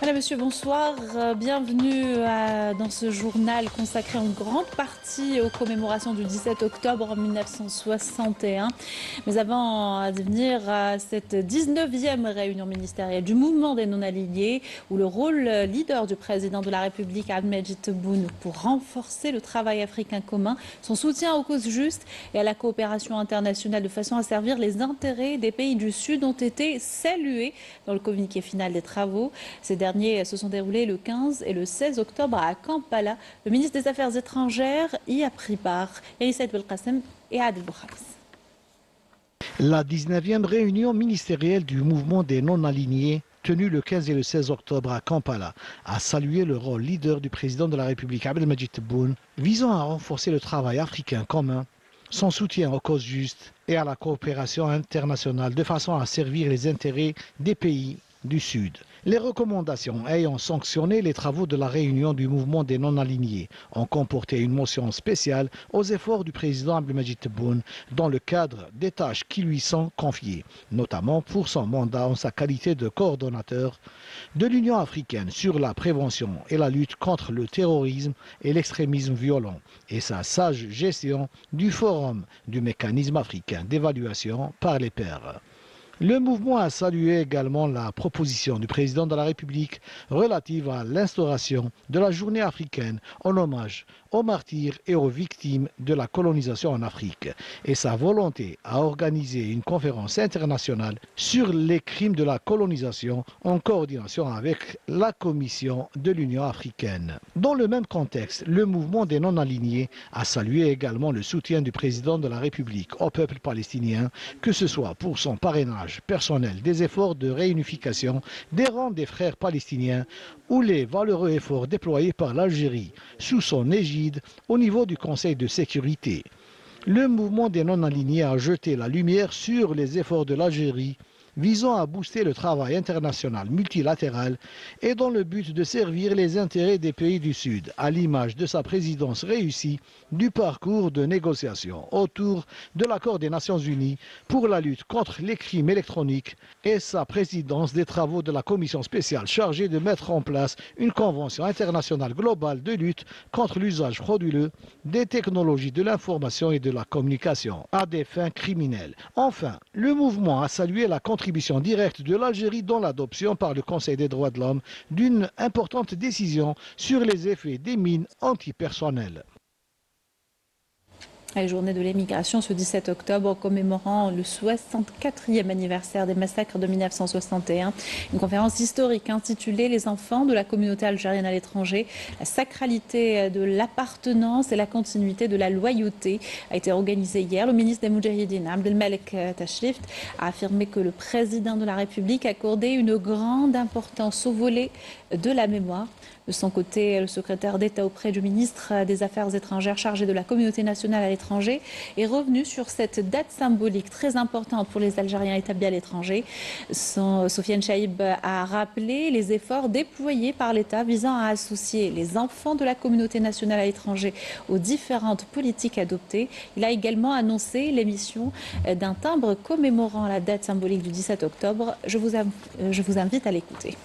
Madame, Monsieur, bonsoir. Bienvenue dans ce journal consacré en grande partie aux commémorations du 17 octobre 1961. Mais avant de venir à cette 19e réunion ministérielle du mouvement des non-alignés, où le rôle leader du président de la République, Abdelmadjid Tebboune, pour renforcer le travail africain commun, son soutien aux causes justes et à la coopération internationale de façon à servir les intérêts des pays du Sud ont été salués dans le communiqué final des travaux. Ces derniers se sont déroulés le 15 et le 16 octobre à Kampala. Le ministre des Affaires étrangères y a pris part. Yaïssaïd Belkacem et Adel Boukhams. La 19e réunion ministérielle du mouvement des non-alignés, tenue le 15 et le 16 octobre à Kampala, a salué le rôle leader du président de la République, Abdelmadjid Tebboune, visant à renforcer le travail africain commun, son soutien aux causes justes et à la coopération internationale de façon à servir les intérêts des pays du Sud. Les recommandations ayant sanctionné les travaux de la réunion du mouvement des non-alignés ont comporté une mention spéciale aux efforts du président Abdelmadjid Tebboune dans le cadre des tâches qui lui sont confiées, notamment pour son mandat en sa qualité de coordonnateur de l'Union africaine sur la prévention et la lutte contre le terrorisme et l'extrémisme violent et sa sage gestion du forum du mécanisme africain d'évaluation par les pairs. Le mouvement a salué également la proposition du président de la République relative à l'instauration de la journée africaine en hommage aux martyrs et aux victimes de la colonisation en Afrique et sa volonté à organiser une conférence internationale sur les crimes de la colonisation en coordination avec la Commission de l'Union africaine. Dans le même contexte, le mouvement des non-alignés a salué également le soutien du président de la République au peuple palestinien, que ce soit pour son parrainage personnel des efforts de réunification des rangs des frères palestiniens ou les valeureux efforts déployés par l'Algérie sous son égide au niveau du Conseil de sécurité. Le mouvement des non-alignés a jeté la lumière sur les efforts de l'Algérie visant à booster le travail international multilatéral et dans le but de servir les intérêts des pays du Sud, à l'image de sa présidence réussie du parcours de négociation autour de l'accord des Nations Unies pour la lutte contre les crimes électroniques et sa présidence des travaux de la commission spéciale chargée de mettre en place une convention internationale globale de lutte contre l'usage frauduleux des technologies de l'information et de la communication à des fins criminelles. Enfin, le mouvement a salué la contribution directe de l'Algérie dans l'adoption par le Conseil des droits de l'homme d'une importante décision sur les effets des mines antipersonnelles. La journée de l'émigration ce 17 octobre commémorant le 64e anniversaire des massacres de 1961. Une conférence historique intitulée « Les enfants de la communauté algérienne à l'étranger, la sacralité de l'appartenance et la continuité de la loyauté » a été organisée hier. Le ministre des Moudjahidines, Abdelmalek Tachlift, a affirmé que le président de la République accordait une grande importance au volet de la mémoire. De son côté, le secrétaire d'État auprès du ministre des Affaires étrangères chargé de la communauté nationale à l'étranger est revenu sur cette date symbolique très importante pour les Algériens établis à l'étranger. Sofiane Chaïb a rappelé les efforts déployés par l'État visant à associer les enfants de la communauté nationale à l'étranger aux différentes politiques adoptées. Il a également annoncé l'émission d'un timbre commémorant la date symbolique du 17 octobre. Je vous invite à l'écouter.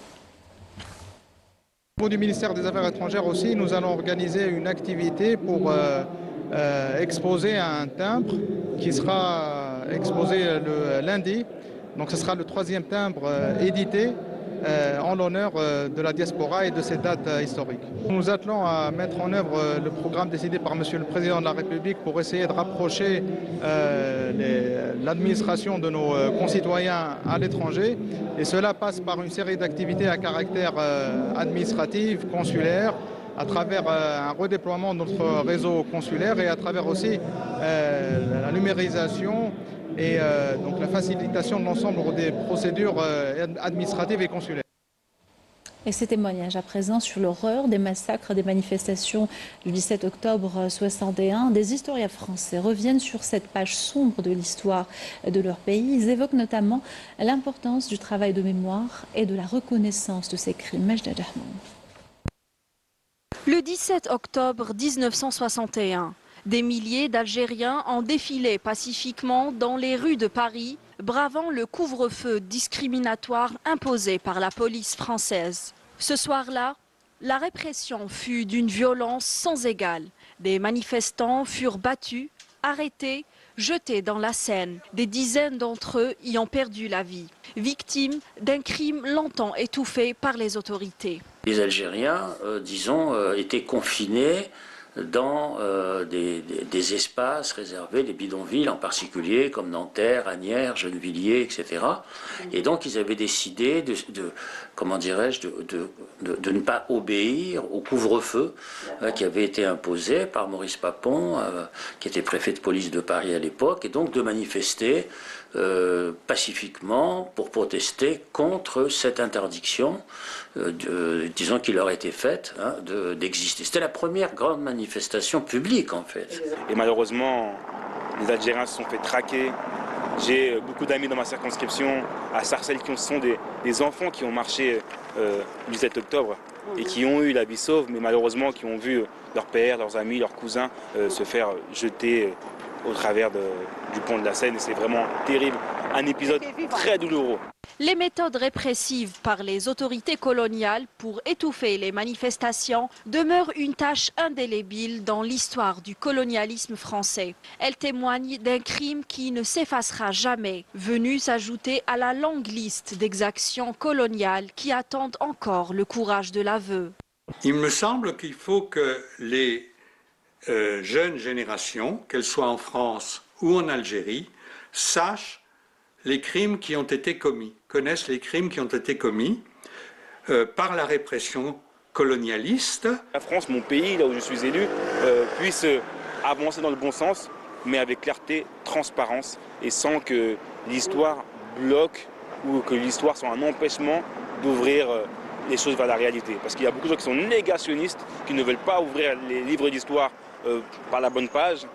Au niveau du ministère des Affaires étrangères aussi, nous allons organiser une activité pour exposer un timbre qui sera exposé le lundi. Donc ce sera le 3e timbre édité en l'honneur de la diaspora et de ces dates historiques. Nous nous attelons à mettre en œuvre le programme décidé par Monsieur le Président de la République pour essayer de rapprocher l'administration de nos concitoyens à l'étranger. Et cela passe par une série d'activités à caractère administratif, consulaire, à travers un redéploiement de notre réseau consulaire et à travers aussi la numérisation et donc la facilitation de l'ensemble des procédures administratives et consulaires. Et ces témoignages à présent sur l'horreur des massacres, des manifestations du 17 octobre 61, des historiens français reviennent sur cette page sombre de l'histoire de leur pays. Ils évoquent notamment l'importance du travail de mémoire et de la reconnaissance de ces crimes. Majda Jahmoud. Le 17 octobre 1961, des milliers d'Algériens ont défilé pacifiquement dans les rues de Paris, bravant le couvre-feu discriminatoire imposé par la police française. Ce soir-là, la répression fut d'une violence sans égale. Des manifestants furent battus, arrêtés, jetés dans la Seine. Des dizaines d'entre eux y ont perdu la vie, victimes d'un crime longtemps étouffé par les autorités. Les Algériens, étaient confinés dans des espaces réservés, des bidonvilles en particulier, comme Nanterre, Asnières, Gennevilliers, etc. Et donc ils avaient décidé de ne pas obéir au couvre-feu qui avait été imposé par Maurice Papon, qui était préfet de police de Paris à l'époque, et donc de manifester pacifiquement pour protester contre cette interdiction, qui leur était faite d'exister. C'était la première grande manifestation publique en fait. Et malheureusement, les Algériens se sont fait traquer. J'ai beaucoup d'amis dans ma circonscription à Sarcelles qui sont des enfants qui ont marché du 7 octobre et qui ont eu la vie sauve, mais malheureusement qui ont vu leur père, leurs amis, leurs cousins se faire jeter au travers du pont de la Seine. C'est vraiment terrible, un épisode très douloureux. Les méthodes répressives par les autorités coloniales pour étouffer les manifestations demeurent une tâche indélébile dans l'histoire du colonialisme français. Elles témoignent d'un crime qui ne s'effacera jamais, venu s'ajouter à la longue liste d'exactions coloniales qui attendent encore le courage de l'aveu. Il me semble qu'il faut que les jeunes générations, qu'elles soient en France ou en Algérie, sachent les crimes qui ont été commis, connaissent les crimes qui ont été commis par la répression colonialiste. La France, mon pays, là où je suis élu, puisse avancer dans le bon sens, mais avec clarté, transparence, et sans que l'histoire bloque ou que l'histoire soit un empêchement d'ouvrir les choses vers la réalité. Parce qu'il y a beaucoup de gens qui sont négationnistes, qui ne veulent pas ouvrir les livres d'histoire par la bonne page,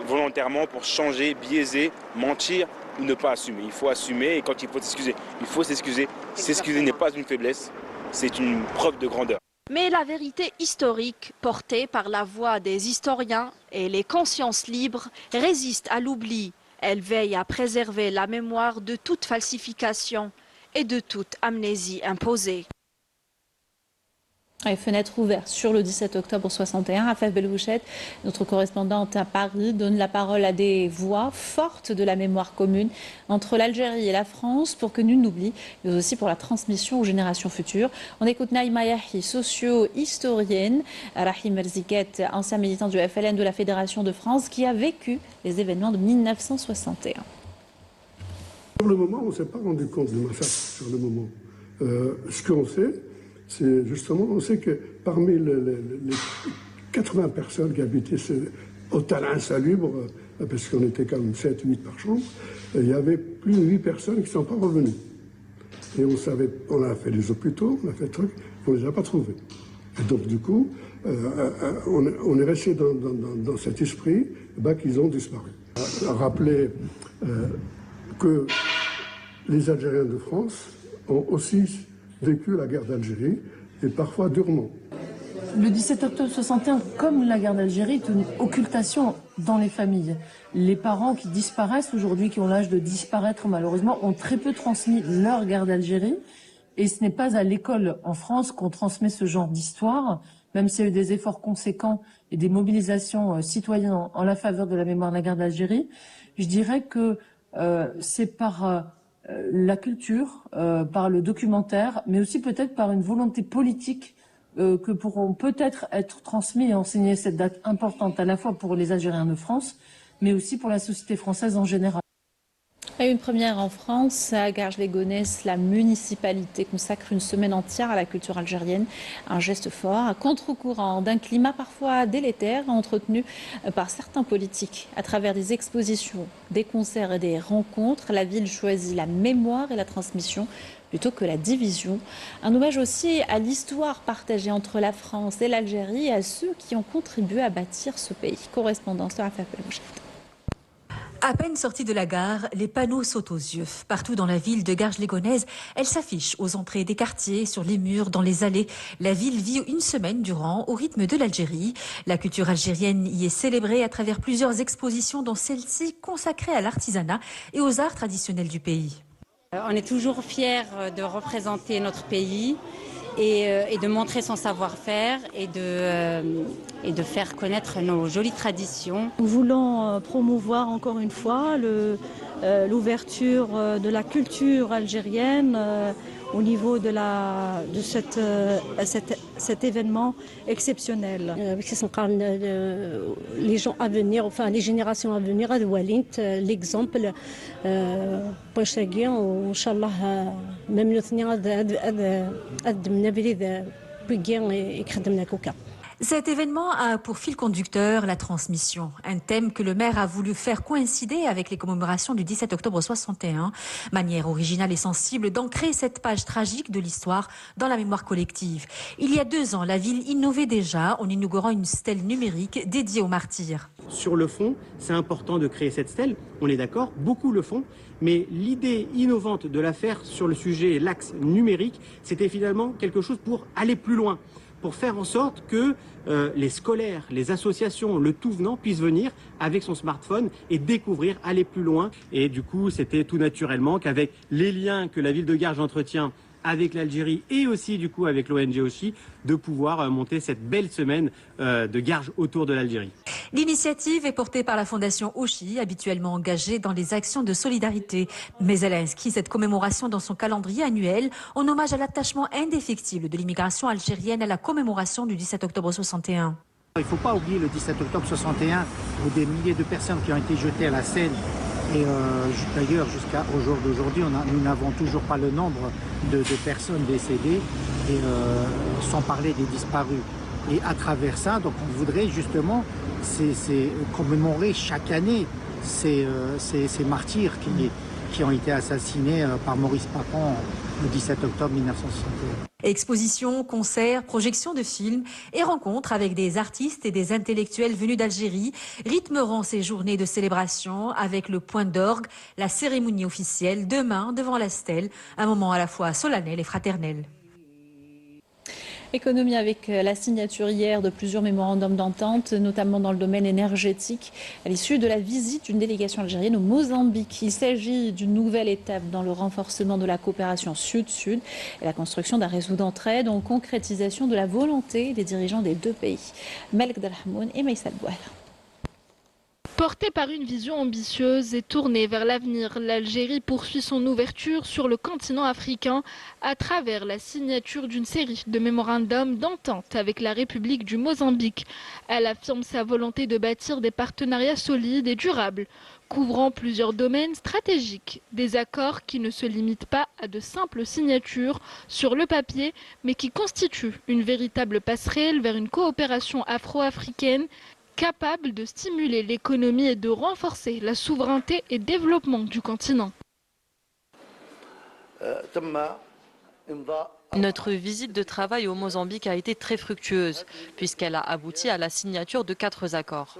volontairement pour changer, biaiser, mentir ou ne pas assumer. Il faut assumer et quand il faut s'excuser. S'excuser n'est pas une faiblesse, c'est une preuve de grandeur. Mais la vérité historique, portée par la voix des historiens et les consciences libres, résiste à l'oubli. Elle veille à préserver la mémoire de toute falsification et de toute amnésie imposée. Les fenêtres ouvertes sur le 17 octobre 61. Afaf Belhouchet, notre correspondante à Paris, donne la parole à des voix fortes de la mémoire commune entre l'Algérie et la France pour que nul n'oublie, mais aussi pour la transmission aux générations futures. On écoute Naïma Yahi, socio-historienne, Rahim Erziket, ancien militant du FLN de la Fédération de France, qui a vécu les événements de 1961. Sur le moment, on ne s'est pas rendu compte du massacre, sur le moment. Ce qu'on sait, c'est justement, on sait que parmi les 80 personnes qui habitaient au Talin insalubre, parce qu'on était quand même 7-8 par chambre, il y avait plus de 8 personnes qui ne sont pas revenues. Et on a fait les hôpitaux, on a fait le truc, on ne les a pas trouvés. Et donc du coup, on est resté dans cet esprit qu'ils ont disparu. Rappeler que les Algériens de France ont aussi vécu la guerre d'Algérie, et parfois durement. Le 17 octobre 61, comme la guerre d'Algérie, est une occultation dans les familles. Les parents qui disparaissent aujourd'hui, qui ont l'âge de disparaître malheureusement, ont très peu transmis leur guerre d'Algérie. Et ce n'est pas à l'école en France qu'on transmet ce genre d'histoire, même s'il y a eu des efforts conséquents et des mobilisations citoyennes en la faveur de la mémoire de la guerre d'Algérie. Je dirais que c'est par la culture, par le documentaire, mais aussi peut-être par une volonté politique que pourront peut-être être transmis et enseigner cette date importante à la fois pour les Algériens de France, mais aussi pour la société française en général. Et une première en France, à Garges-les-Gonesse, la municipalité consacre une semaine entière à la culture algérienne. Un geste fort, à contre-courant d'un climat parfois délétère, entretenu par certains politiques. À travers des expositions, des concerts et des rencontres, la ville choisit la mémoire et la transmission plutôt que la division. Un hommage aussi à l'histoire partagée entre la France et l'Algérie et à ceux qui ont contribué à bâtir ce pays. Correspondance de Afaf Belhouchet. À peine sortie de la gare, les panneaux sautent aux yeux. Partout dans la ville de Garges-les-Gonesse, elle s'affiche aux entrées des quartiers, sur les murs, dans les allées. La ville vit une semaine durant au rythme de l'Algérie. La culture algérienne y est célébrée à travers plusieurs expositions, dont celle-ci consacrée à l'artisanat et aux arts traditionnels du pays. On est toujours fiers de représenter notre pays et de montrer son savoir-faire et de faire connaître nos jolies traditions. Nous voulons promouvoir encore une fois l'ouverture de la culture algérienne au niveau de cet événement exceptionnel. Les gens à venir, enfin les générations à venir, l'exemple, même Cet événement a pour fil conducteur la transmission, un thème que le maire a voulu faire coïncider avec les commémorations du 17 octobre 61, manière originale et sensible d'ancrer cette page tragique de l'histoire dans la mémoire collective. Il y a 2 ans, la ville innovait déjà en inaugurant une stèle numérique dédiée aux martyrs. Sur le fond, c'est important de créer cette stèle, on est d'accord, beaucoup le font, mais l'idée innovante de la faire sur le sujet, l'axe numérique, c'était finalement quelque chose pour aller plus loin, pour faire en sorte que les scolaires, les associations, le tout venant puissent venir avec son smartphone et découvrir, aller plus loin. Et du coup, c'était tout naturellement qu'avec les liens que la ville de Garges entretient avec l'Algérie et aussi du coup avec l'ONG Oshi, de pouvoir monter cette belle semaine de Garges autour de l'Algérie. L'initiative est portée par la Fondation Oshi, habituellement engagée dans les actions de solidarité. Mais elle a inscrit cette commémoration dans son calendrier annuel en hommage à l'attachement indéfectible de l'immigration algérienne à la commémoration du 17 octobre 61. Il ne faut pas oublier le 17 octobre 61 où des milliers de personnes qui ont été jetées à la Seine. Et d'ailleurs, jusqu'au jour d'aujourd'hui, nous n'avons toujours pas le nombre de personnes décédées, et sans parler des disparus. Et à travers ça, donc on voudrait justement commémorer chaque année ces martyrs qui ont été assassinés par Maurice Papon le 17 octobre 1961. Expositions, concerts, projections de films et rencontres avec des artistes et des intellectuels venus d'Algérie rythmeront ces journées de célébration avec le point d'orgue, la cérémonie officielle demain devant la stèle, un moment à la fois solennel et fraternel. Économie avec la signature hier de plusieurs mémorandums d'entente, notamment dans le domaine énergétique, à l'issue de la visite d'une délégation algérienne au Mozambique. Il s'agit d'une nouvelle étape dans le renforcement de la coopération sud-sud et la construction d'un réseau d'entraide en concrétisation de la volonté des dirigeants des 2 pays. Melk Delhamoun et Maïsal Boual. Portée par une vision ambitieuse et tournée vers l'avenir, l'Algérie poursuit son ouverture sur le continent africain à travers la signature d'une série de mémorandums d'entente avec la République du Mozambique. Elle affirme sa volonté de bâtir des partenariats solides et durables, couvrant plusieurs domaines stratégiques. Des accords qui ne se limitent pas à de simples signatures sur le papier, mais qui constituent une véritable passerelle vers une coopération afro-africaine capable de stimuler l'économie et de renforcer la souveraineté et développement du continent. Notre visite de travail au Mozambique a été très fructueuse, puisqu'elle a abouti à la signature de 4 accords.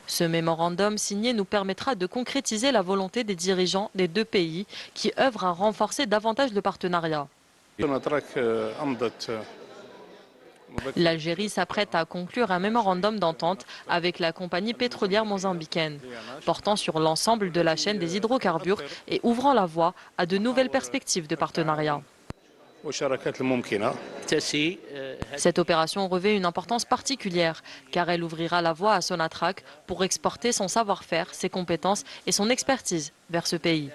Ce mémorandum signé nous permettra de concrétiser la volonté des dirigeants des 2 pays qui œuvrent à renforcer davantage le partenariat. L'Algérie s'apprête à conclure un mémorandum d'entente avec la compagnie pétrolière mozambicaine, portant sur l'ensemble de la chaîne des hydrocarbures et ouvrant la voie à de nouvelles perspectives de partenariat. Cette opération revêt une importance particulière car elle ouvrira la voie à Sonatrach pour exporter son savoir-faire, ses compétences et son expertise vers ce pays.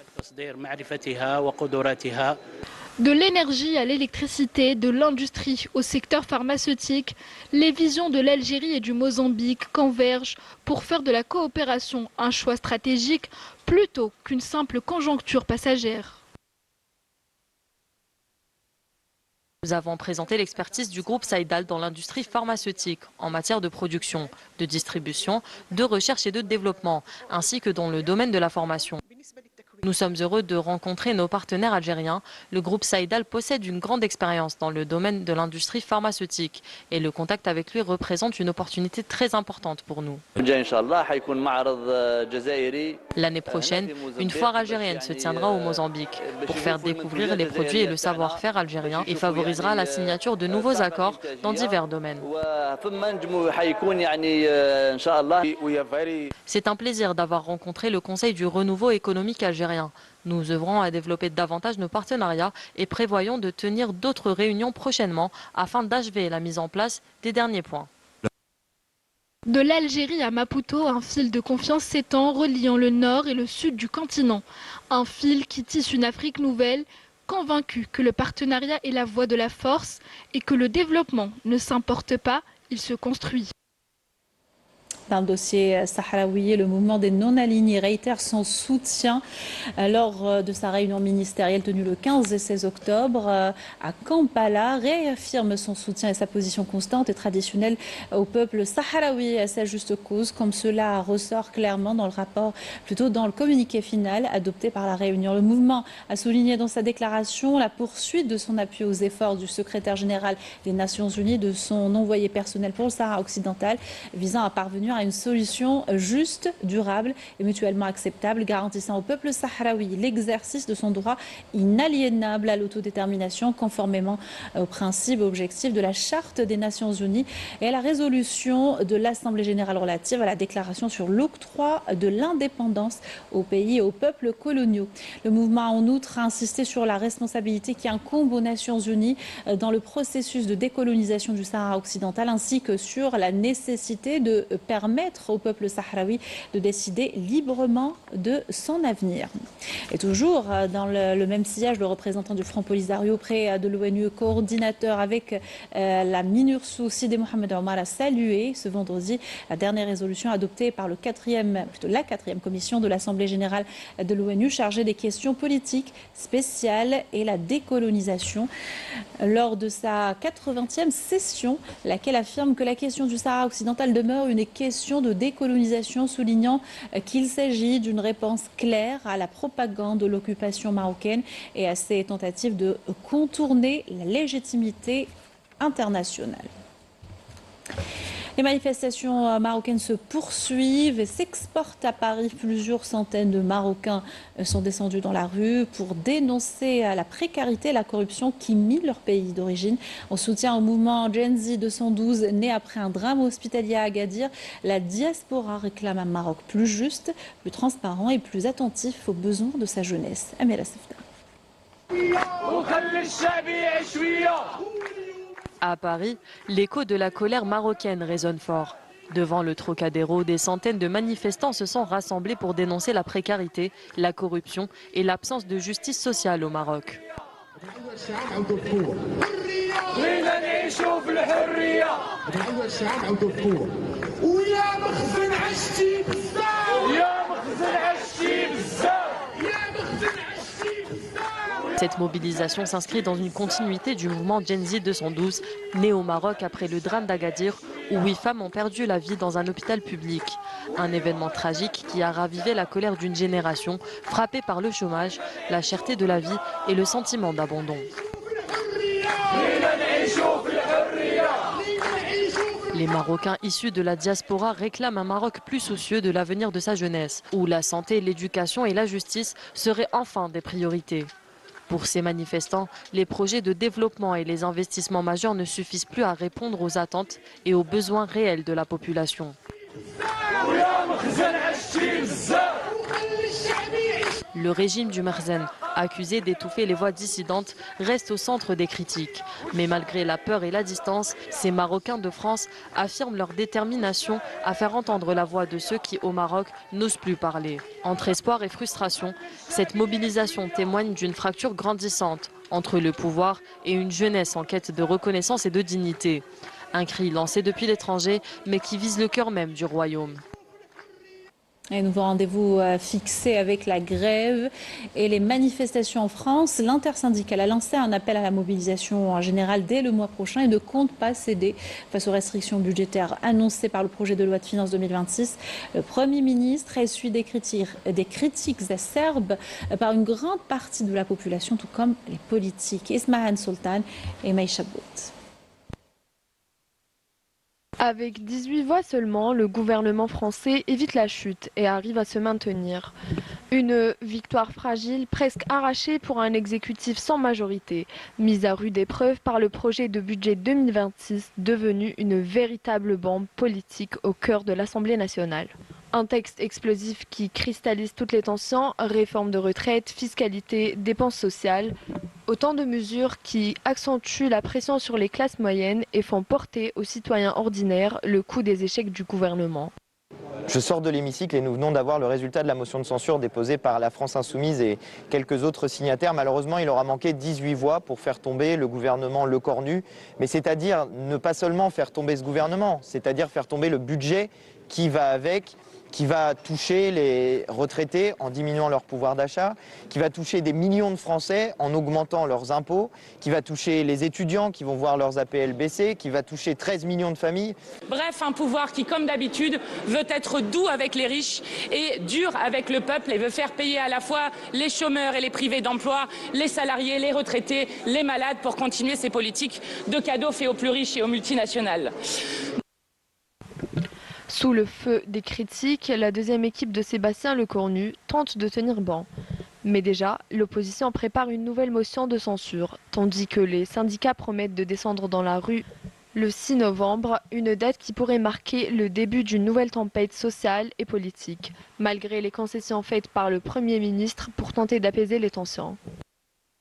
De l'énergie à l'électricité, de l'industrie au secteur pharmaceutique, les visions de l'Algérie et du Mozambique convergent pour faire de la coopération un choix stratégique plutôt qu'une simple conjoncture passagère. Nous avons présenté l'expertise du groupe Saïdal dans l'industrie pharmaceutique en matière de production, de distribution, de recherche et de développement, ainsi que dans le domaine de la formation. Nous sommes heureux de rencontrer nos partenaires algériens. Le groupe Saïdal possède une grande expérience dans le domaine de l'industrie pharmaceutique et le contact avec lui représente une opportunité très importante pour nous. L'année prochaine, une foire algérienne se tiendra au Mozambique pour faire découvrir les produits et le savoir-faire algérien et favorisera la signature de nouveaux accords dans divers domaines. C'est un plaisir d'avoir rencontré le Conseil du renouveau économique algérien algérien. Nous œuvrons à développer davantage nos partenariats et prévoyons de tenir d'autres réunions prochainement afin d'achever la mise en place des derniers points. De l'Algérie à Maputo, un fil de confiance s'étend reliant le nord et le sud du continent. Un fil qui tisse une Afrique nouvelle, convaincue que le partenariat est la voie de la force et que le développement ne s'importe pas, il se construit. Dans le dossier sahraoui, le mouvement des non-alignés réitère son soutien lors de sa réunion ministérielle tenue le 15 et 16 octobre à Kampala, réaffirme son soutien et sa position constante et traditionnelle au peuple sahraoui et à sa juste cause, comme cela ressort clairement dans le rapport, plutôt dans le communiqué final adopté par la réunion. Le mouvement a souligné dans sa déclaration la poursuite de son appui aux efforts du secrétaire général des Nations Unies, de son envoyé personnel pour le Sahara occidental, visant à parvenir à une solution juste, durable et mutuellement acceptable, garantissant au peuple sahraoui l'exercice de son droit inaliénable à l'autodétermination, conformément aux principes et objectifs de la Charte des Nations Unies et à la résolution de l'Assemblée générale relative à la déclaration sur l'octroi de l'indépendance aux pays et aux peuples coloniaux. Le mouvement a en outre insisté sur la responsabilité qui incombe aux Nations Unies dans le processus de décolonisation du Sahara occidental, ainsi que sur la nécessité de permettre au peuple sahraoui de décider librement de son avenir. Et toujours dans le même sillage, le représentant du Front Polisario près de l'ONU, coordinateur avec la MINURSO, Sidi Mohamed Omar, a salué ce vendredi la dernière résolution adoptée par la 4e commission de l'Assemblée générale de l'ONU chargée des questions politiques spéciales et la décolonisation. Lors de sa 80e session, laquelle affirme que la question du Sahara occidental demeure une question de décolonisation, soulignant qu'il s'agit d'une réponse claire à la propagande de l'occupation marocaine et à ses tentatives de contourner la légitimité internationale. Les manifestations marocaines se poursuivent et s'exportent à Paris. Plusieurs centaines de Marocains sont descendus dans la rue pour dénoncer la précarité et la corruption qui minent leur pays d'origine. En soutien au mouvement Gen Z 212, né après un drame hospitalier à Agadir, la diaspora réclame un Maroc plus juste, plus transparent et plus attentif aux besoins de sa jeunesse. Amira Sefta. À Paris, l'écho de la colère marocaine résonne fort. Devant le Trocadéro, des centaines de manifestants se sont rassemblés pour dénoncer la précarité, la corruption et l'absence de justice sociale au Maroc. Cette mobilisation s'inscrit dans une continuité du mouvement Gen Z 212, né au Maroc après le drame d'Agadir, où 8 femmes ont perdu la vie dans un hôpital public. Un événement tragique qui a ravivé la colère d'une génération frappée par le chômage, la cherté de la vie et le sentiment d'abandon. Les Marocains issus de la diaspora réclament un Maroc plus soucieux de l'avenir de sa jeunesse, où la santé, l'éducation et la justice seraient enfin des priorités. Pour ces manifestants, les projets de développement et les investissements majeurs ne suffisent plus à répondre aux attentes et aux besoins réels de la population. Le régime du Merzen, accusé d'étouffer les voix dissidentes, reste au centre des critiques. Mais malgré la peur et la distance, ces Marocains de France affirment leur détermination à faire entendre la voix de ceux qui, au Maroc, n'osent plus parler. Entre espoir et frustration, cette mobilisation témoigne d'une fracture grandissante entre le pouvoir et une jeunesse en quête de reconnaissance et de dignité. Un cri lancé depuis l'étranger, mais qui vise le cœur même du royaume. Et nouveau rendez-vous fixé avec la grève et les manifestations en France. L'intersyndicale a lancé un appel à la mobilisation générale dès le mois prochain et ne compte pas céder face aux restrictions budgétaires annoncées par le projet de loi de finances 2026. Le Premier ministre essuie des critiques acerbes par une grande partie de la population, tout comme les politiques. Ismahan Sultan et Maïcha Bout. Avec 18 voix seulement, le gouvernement français évite la chute et arrive à se maintenir. Une victoire fragile, presque arrachée pour un exécutif sans majorité, mise à rude épreuve par le projet de budget 2026, devenu une véritable bombe politique au cœur de l'Assemblée nationale. Un texte explosif qui cristallise toutes les tensions, réforme de retraite, fiscalité, dépenses sociales. Autant de mesures qui accentuent la pression sur les classes moyennes et font porter aux citoyens ordinaires le coût des échecs du gouvernement. Je sors de l'hémicycle et nous venons d'avoir le résultat de la motion de censure déposée par la France Insoumise et quelques autres signataires. Malheureusement, il aura manqué 18 voix pour faire tomber le gouvernement Lecornu. Mais c'est-à-dire ne pas seulement faire tomber ce gouvernement, c'est-à-dire faire tomber le budget qui va avec, qui va toucher les retraités en diminuant leur pouvoir d'achat, qui va toucher des millions de Français en augmentant leurs impôts, qui va toucher les étudiants qui vont voir leurs APL baisser, qui va toucher 13 millions de familles. Bref, un pouvoir qui, comme d'habitude, veut être doux avec les riches et dur avec le peuple et veut faire payer à la fois les chômeurs et les privés d'emploi, les salariés, les retraités, les malades pour continuer ces politiques de cadeaux faits aux plus riches et aux multinationales. Sous le feu des critiques, la deuxième équipe de Sébastien Lecornu tente de tenir banc. Mais déjà, l'opposition prépare une nouvelle motion de censure, tandis que les syndicats promettent de descendre dans la rue le 6 novembre, une date qui pourrait marquer le début d'une nouvelle tempête sociale et politique, malgré les concessions faites par le Premier ministre pour tenter d'apaiser les tensions.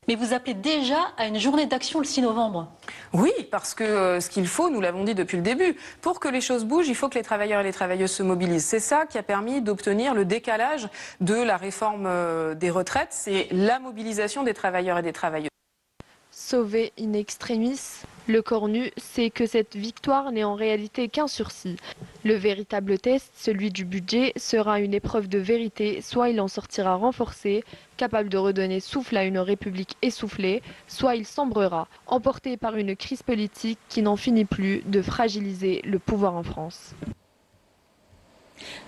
Mais vous appelez déjà à une journée d'action le 6 novembre. Oui, parce que ce qu'il faut, nous l'avons dit depuis le début, pour que les choses bougent, il faut que les travailleurs et les travailleuses se mobilisent. C'est ça qui a permis d'obtenir le décalage de la réforme des retraites, c'est la mobilisation des travailleurs et des travailleuses. Sauvé in extremis, Lecornu sait que cette victoire n'est en réalité qu'un sursis. Le véritable test, celui du budget, sera une épreuve de vérité, soit il en sortira renforcé, capable de redonner souffle à une république essoufflée, soit il sombrera, emporté par une crise politique qui n'en finit plus de fragiliser le pouvoir en France.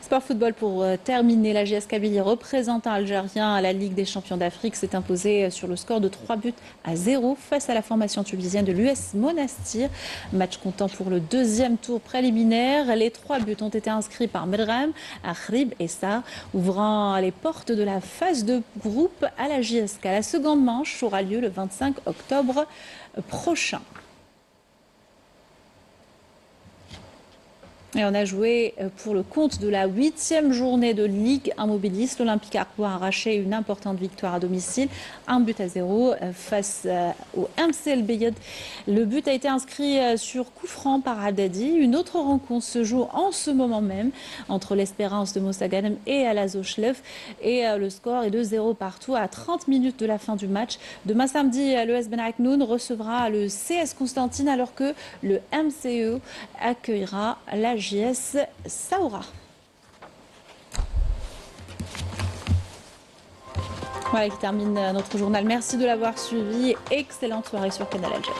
Sport football pour terminer, la JS Kabylie, représentant algérien à la Ligue des champions d'Afrique, s'est imposé sur le score de 3-0 face à la formation tunisienne de l'US Monastir. Match comptant pour le deuxième tour préliminaire. Les 3 buts ont été inscrits par Medrem, Akhrib et Sarr, ouvrant les portes de la phase de groupe à la JSK. La seconde manche aura lieu le 25 octobre prochain. Et on a joué pour le compte de la 8e journée de Ligue Immobiliste. L'Olympique Arbois a arraché une importante victoire à domicile, 1-0 face au MC El Beyed. Le but a été inscrit sur coup franc par Haddadi. Une autre rencontre se joue en ce moment même entre l'Espérance de Moussa Ghanem et Al Azochlef. Et le score est de 0 partout à 30 minutes de la fin du match. Demain samedi, l'ES Ben Aknoun recevra le CS Constantine alors que le MCE accueillera la JS Saoura. Voilà qui termine notre journal. Merci de l'avoir suivi. Excellente soirée sur Canal Algérie.